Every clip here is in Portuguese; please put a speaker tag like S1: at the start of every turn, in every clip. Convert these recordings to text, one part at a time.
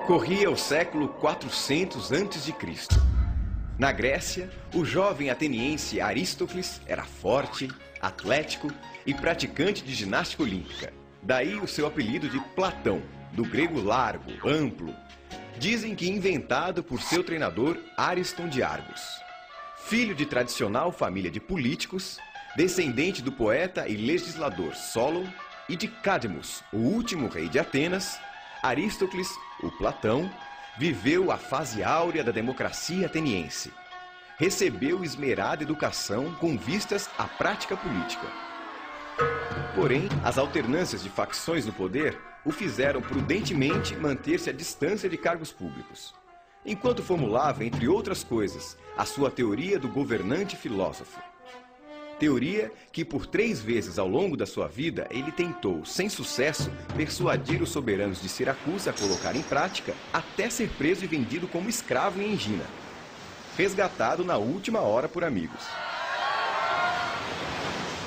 S1: Corria o século 400 a.C. Na Grécia, o jovem ateniense Aristóteles era forte, atlético e praticante de ginástica olímpica. Daí o seu apelido de Platão, do grego largo, amplo. Dizem que inventado por seu treinador Ariston de Argos. Filho de tradicional família de políticos, descendente do poeta e legislador Solon e de Cadmus, o último rei de Atenas, Aristóteles, o Platão, viveu a fase áurea da democracia ateniense. Recebeu esmerada educação com vistas à prática política. Porém, as alternâncias de facções no poder o fizeram prudentemente manter-se à distância de cargos públicos, enquanto formulava, entre outras coisas, a sua teoria do governante filósofo. Teoria que por 3 vezes ao longo da sua vida ele tentou, sem sucesso, persuadir os soberanos de Siracusa a colocar em prática, até ser preso e vendido como escravo em Egina, resgatado na última hora por amigos.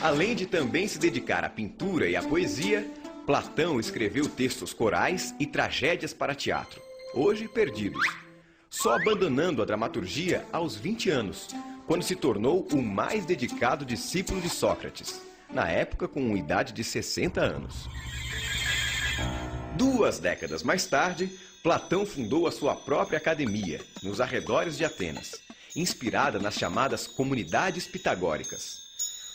S1: Além de também se dedicar à pintura e à poesia, Platão escreveu textos corais e tragédias para teatro, hoje perdidos, só abandonando a dramaturgia aos 20 anos, quando se tornou o mais dedicado discípulo de Sócrates, na época com idade de 60 anos. 2 décadas mais tarde, Platão fundou a sua própria academia, nos arredores de Atenas, inspirada nas chamadas comunidades pitagóricas.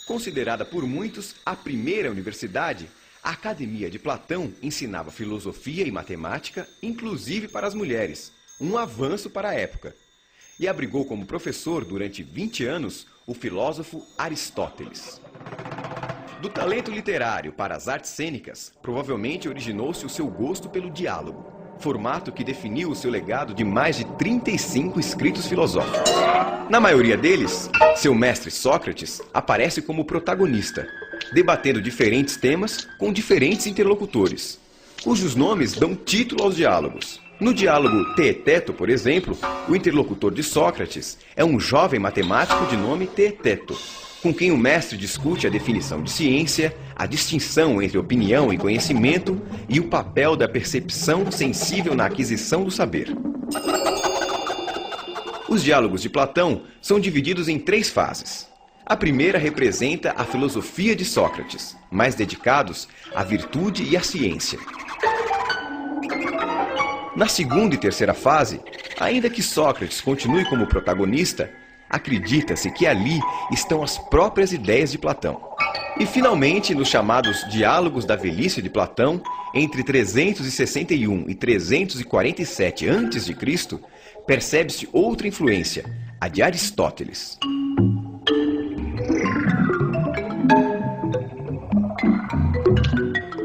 S1: Considerada por muitos a primeira universidade, a Academia de Platão ensinava filosofia e matemática, inclusive para as mulheres, um avanço para a época. E abrigou como professor durante 20 anos o filósofo Aristóteles. Do talento literário para as artes cênicas, provavelmente originou-se o seu gosto pelo diálogo, formato que definiu o seu legado de mais de 35 escritos filosóficos. Na maioria deles, seu mestre Sócrates aparece como protagonista, debatendo diferentes temas com diferentes interlocutores, cujos nomes dão título aos diálogos. No diálogo Teeteto, por exemplo, o interlocutor de Sócrates é um jovem matemático de nome Teeteto, com quem o mestre discute a definição de ciência, a distinção entre opinião e conhecimento e o papel da percepção sensível na aquisição do saber. Os diálogos de Platão são divididos em 3 fases. A primeira representa a filosofia de Sócrates, mais dedicados à virtude e à ciência. Na segunda e terceira fase, ainda que Sócrates continue como protagonista, acredita-se que ali estão as próprias ideias de Platão. E finalmente, nos chamados Diálogos da Velhice de Platão, entre 361 e 347 a.C., percebe-se outra influência, a de Aristóteles.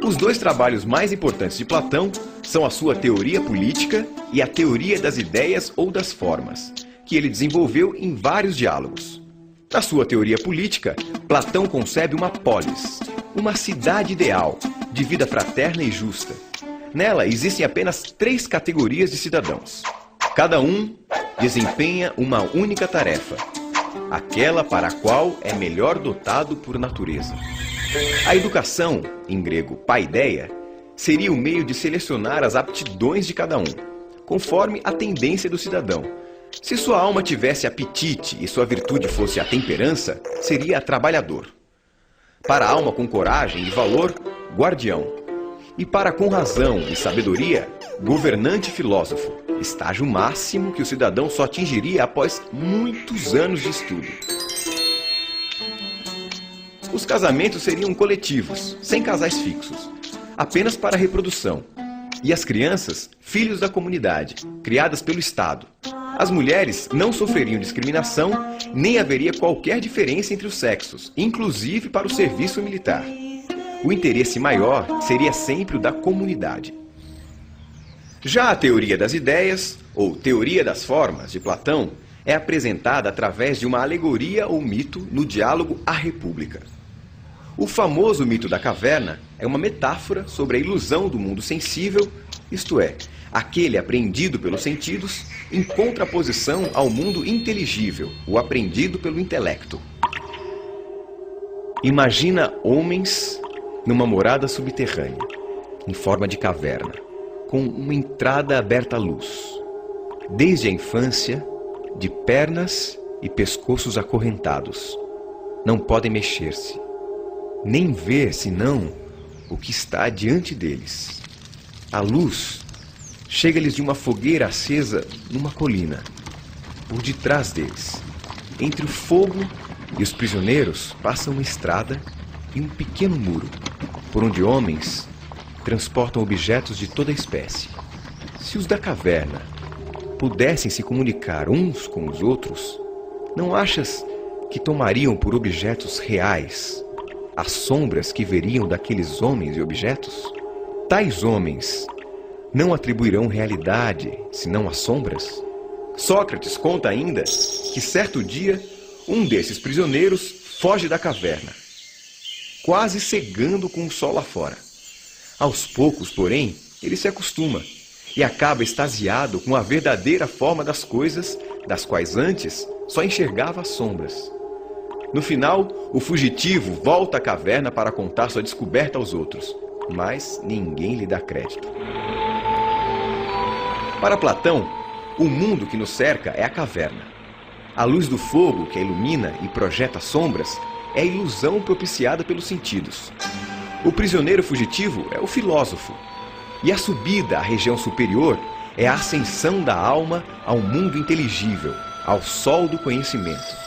S1: Os 2 trabalhos mais importantes de Platão são a sua teoria política e a teoria das ideias ou das formas, que ele desenvolveu em vários diálogos. Na sua teoria política, Platão concebe uma polis, uma cidade ideal, de vida fraterna e justa. Nela existem apenas 3 categorias de cidadãos. Cada um desempenha uma única tarefa, aquela para a qual é melhor dotado por natureza. A educação, em grego paideia, seria o meio de selecionar as aptidões de cada um, conforme a tendência do cidadão. Se sua alma tivesse apetite e sua virtude fosse a temperança, seria trabalhador. Para a alma com coragem e valor, guardião. E para com razão e sabedoria, governante filósofo, estágio máximo que o cidadão só atingiria após muitos anos de estudo. Os casamentos seriam coletivos, sem casais fixos, apenas para reprodução. E as crianças, filhos da comunidade, criadas pelo Estado. As mulheres não sofreriam discriminação, nem haveria qualquer diferença entre os sexos, inclusive para o serviço militar. O interesse maior seria sempre o da comunidade. Já a teoria das ideias, ou teoria das formas, de Platão, é apresentada através de uma alegoria ou mito no diálogo A República. O famoso mito da caverna é uma metáfora sobre a ilusão do mundo sensível, isto é, aquele apreendido pelos sentidos, em contraposição ao mundo inteligível, o apreendido pelo intelecto. Imagina homens numa morada subterrânea, em forma de caverna, com uma entrada aberta à luz. Desde a infância, de pernas e pescoços acorrentados. Não podem mexer-se, nem ver senão o que está diante deles. A luz chega-lhes de uma fogueira acesa numa colina, por detrás deles. Entre o fogo e os prisioneiros passa uma estrada e um pequeno muro, por onde homens transportam objetos de toda espécie. Se os da caverna pudessem se comunicar uns com os outros, não achas que tomariam por objetos reais as sombras que veriam daqueles homens e objetos? Tais homens não atribuirão realidade senão as sombras? Sócrates conta ainda que certo dia um desses prisioneiros foge da caverna, quase cegando com o sol lá fora. Aos poucos, porém, ele se acostuma e acaba extasiado com a verdadeira forma das coisas, das quais antes só enxergava as sombras. No final, o fugitivo volta à caverna para contar sua descoberta aos outros, mas ninguém lhe dá crédito. Para Platão, o mundo que nos cerca é a caverna. A luz do fogo que a ilumina e projeta sombras é a ilusão propiciada pelos sentidos. O prisioneiro fugitivo é o filósofo. E a subida à região superior é a ascensão da alma ao mundo inteligível, ao sol do conhecimento.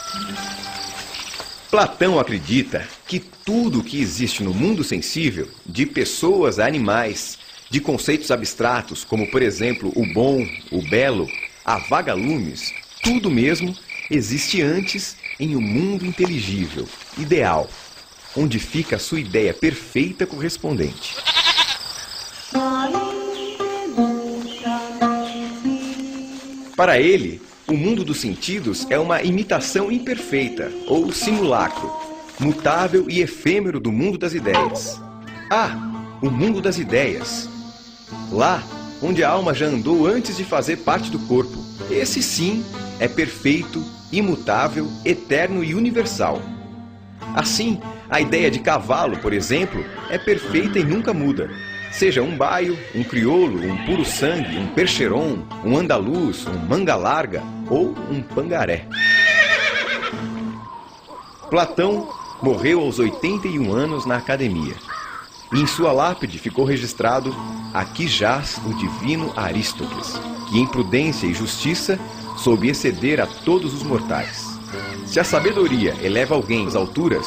S1: Platão acredita que tudo o que existe no mundo sensível, de pessoas a animais, de conceitos abstratos, como por exemplo o bom, o belo, a vagalumes, tudo mesmo existe antes em um mundo inteligível, ideal, onde fica a sua ideia perfeita correspondente. Para ele, o mundo dos sentidos é uma imitação imperfeita, ou simulacro, mutável e efêmero do mundo das ideias. O mundo das ideias. Lá, onde a alma já andou antes de fazer parte do corpo. Esse sim é perfeito, imutável, eterno e universal. Assim, a ideia de cavalo, por exemplo, é perfeita e nunca muda. Seja um baio, um crioulo, um puro sangue, um percheron, um andaluz, um manga larga ou um pangaré. Platão morreu aos 81 anos na academia. E em sua lápide ficou registrado: aqui jaz o divino Aristóteles, que em prudência e justiça soube exceder a todos os mortais. Se a sabedoria eleva alguém às alturas,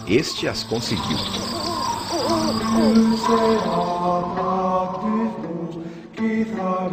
S1: este as conseguiu. Quizá